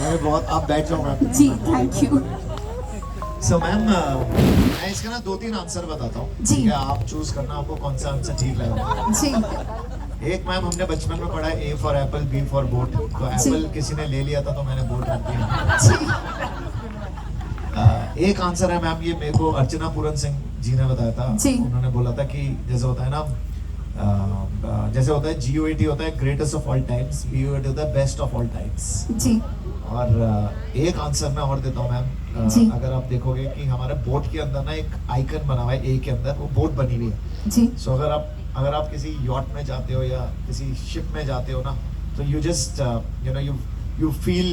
अरे बहुत, आप बैठ जाओ मैम। जी थैंक यू। सो मैम मैं इसका ना 2-3 आंसर बताता हूँ, जी। ठीक है? आप चूज करना आपको कौन सा आंसर ठीक लगेगा। जी एक मैम हमने बचपन में पढ़ा है, A for apple, B for boat. तो जी। एप्पल किसी ने ले लिया था तो मैंने बोट रख दिया। जी एक आंसर है मैम, ये मेरे को अर्चना पूरन सिंह जी ने बताया था। जी। उन्होंने बोला था कि जैसे होता है ना, जैसे होता है GOAT होता है greatest of all times, BOAT होता है बेस्ट ऑफ ऑल टाइम्स। जी और एक आंसर मैं और देता हूँ मैम। जी। अगर आप देखोगे कि हमारे बोट के अंदर ना एक आइकन बना हुआ है, ए के अंदर वो बोट बनी हुई है। जी सो अगर आप किसी यॉट में जाते हो या किसी शिप में जाते हो ना, तो you just you feel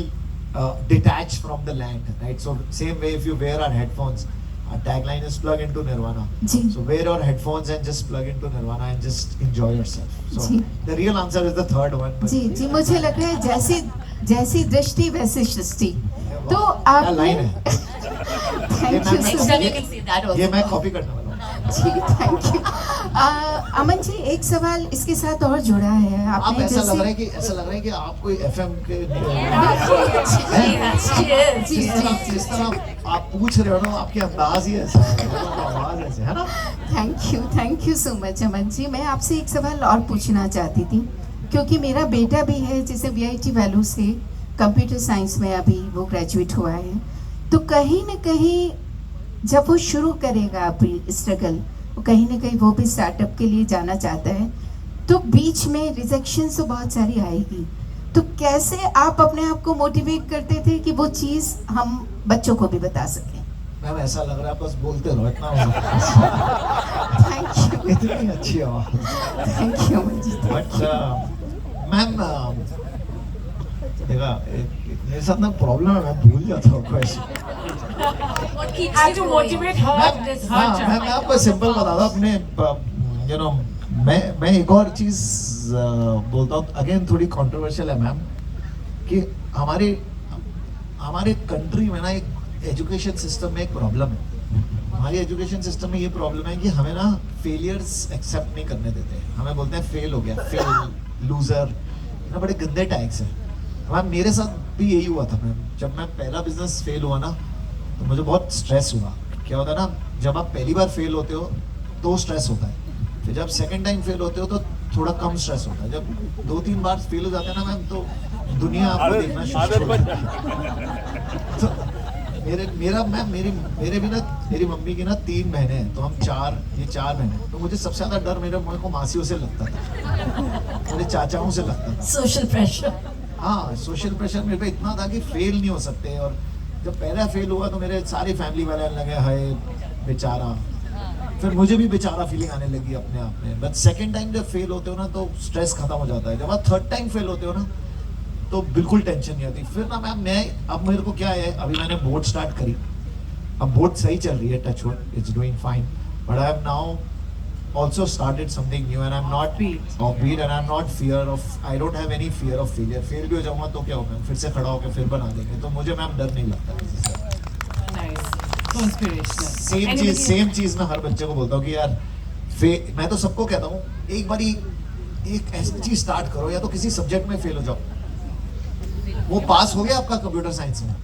detached from the land, right? So same way, if you wear our headphones, our tagline is plug into nirvana. जी। So wear your headphones and just plug into nirvana and just enjoy yourself. So जी। the real answer is the third one. but- जी जी मुझे लग रहा है जैसी जैसी दृष्टि वैसी सृष्टि। तो क्या आप लाइन है? Thank you Next so time much. ये मैं कॉपी करने वाला हूँ। जी थैंक यू। अमन जी एक सवाल इसके साथ और जुड़ा है आप आपने ऐसा लग रहा है जैसे कि आप कोई FM के जी जिस तरह आप पूछ रहे हो ना, आपके अंदाज ही ऐसा है, आवाज ऐसे है ना। Thank you so much Aman ji. मैं आपसे एक सवाल और पूछना चाहती थी, क्योंकि मेरा बेटा भी है जिसे VIT वैल्यू से कंप्यूटर साइंस में अभी वो ग्रेजुएट हुआ है। तो कहीं न कहीं जब वो शुरू करेगा अपनी स्ट्रगल, वो कहीं ना कहीं वो भी स्टार्टअप के लिए जाना चाहता है, तो बीच में रिजेक्शन तो बहुत सारी आएगी। तो कैसे आप अपने आप को मोटिवेट करते थे कि वो चीज़ हम बच्चों को भी बता सकें? मैम ऐसा लग रहा है बस बोलते रहो, इतना थैंक यू इतनी अच्छी आवाज। Thank you Aman ji. But ma'am देखा, मेरे साथ ना प्रॉब्लम है, मैं भूल जाता हूँ question. What keeps you to motivate her this her मैं child? आपको सिंपल बताता हूँ अपने, यू नो, मैं एक और चीज बोलता हूँ, अगेन थोड़ी कंट्रोवर्शियल है मैम, कि हमारे कंट्री में ना एक एजुकेशन सिस्टम में एक प्रॉब्लम है। हमारी एजुकेशन सिस्टम में ये प्रॉब्लम है कि हमें ना फेलियर्स एक्सेप्ट नहीं करने देते। हमें बोलते हैं फेल हो गया, फेल, लूजर, ना बड़े गंदे टैग्स हैं। मैम मेरे साथ भी यही हुआ था मैम। जब मैं पहला बिजनेस फेल हुआ ना, तो मुझे बहुत स्ट्रेस हुआ। क्या होता है ना, जब आप पहली बार फेल होते हो तो स्ट्रेस होता है, फिर जब सेकंड टाइम फेल होते हो तो थोड़ा कम स्ट्रेस होता है। जब 2-3 बार फेल हो जाते हैं ना मैम, तो दुनिया आपको देखना शुरू हो जाती है। तो मेरे भी ना, मेरी मम्मी की ना 3 बहनें हैं, तो हम 4 बहनें। तो मुझे सबसे ज्यादा डर मेरे को मासियों से लगता था, मेरे चाचाओं से लगता था। Social pressure. हाँ, सोशल प्रेशर मेरे पे इतना था कि फेल नहीं हो सकते। और जब पहला फेल हुआ तो मेरे सारी फैमिली वाले लगे हाय बेचारा, फिर मुझे भी बेचारा फीलिंग आने लगी अपने आप में। बट सेकंड टाइम जब फेल होते हो ना, तो स्ट्रेस खत्म हो जाता है। जब आप थर्ड टाइम फेल होते हो ना, तो बिल्कुल टेंशन नहीं आती। फिर ना मैं अब मेरे को क्या है, अभी मैंने बोट स्टार्ट करी, अब बोट सही चल रही है, touch wood, it's doing fine. But I have now also started something new and I'm not offbeat and I'm not I don't have any fear of failure. Fail भी हो जाऊंगा तो क्या होगा, फिर से खड़ा होकर फिर बना देंगे। तो मुझे मैम डर नहीं लगता किसी से। Nice. So inspirational. सेम चीज मैं हर बच्चे को बोलता हूँ कि यार मैं तो सबको कहता हूँ, एक बारी एक ऐसी चीज स्टार्ट करो, या तो किसी सब्जेक्ट में फेल हो जाओ। वो पास हो गया आपका कंप्यूटर साइंस में,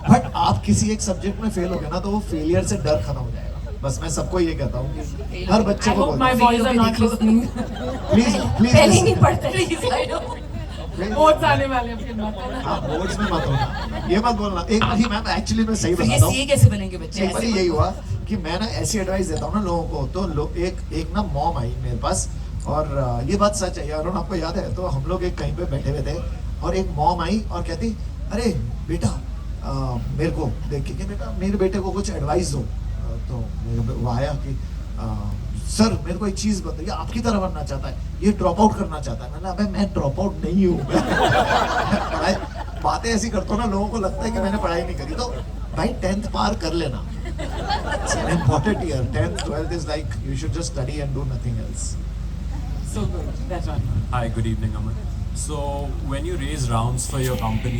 बट आप किसी एक सब्जेक्ट में फेल हो गए ना, तो वो फेलियर से डर खत्म हो जाएगा। बस मैं सबको ये कहता हूँ कि हर बच्चे I को hope my बोलता boys are not listening. Please पहले ही नहीं प्लीज पढ़ते. Please, I know. Boards आने वाले हैं फिर मत. हाँ, बोर्ड्स में मत होना, ये मत बोलना। एक बार ही मैम, एक्चुअली मैं सही फिर ये बताता सीए हूँ, कैसे बनेंगे बच्चे? एक बार यही हुआ कि मैं ना ऐसी एडवाइस देता हूँ ना लोगों को, तो एक ना मॉम आई मेरे पास, और ये बात सच है यार, आपको याद है? तो हम लोग एक कहीं पे बैठे हुए थे और एक मॉम आई और कहती, अरे बेटा मेरे को देख के, बेटा मेरे बेटे को कुछ एडवाइस दो। तो मेरे वो आया कि सर मेरे को एक चीज बताइए, आपकी तरह बनना चाहता है, ये ड्रॉप आउट करना चाहता है। मैंने अबे मैं ड्रॉप आउट नहीं हूँ, बातें ऐसी करता हूँ ना, लोगों को लगता है कि मैंने पढ़ाई नहीं करी। तो भाई 10th पार कर लेना, important year 10th 12th is like you should just study and do nothing else. So good. That's one. Hi, good evening, Aman. So, when you raise rounds for your company,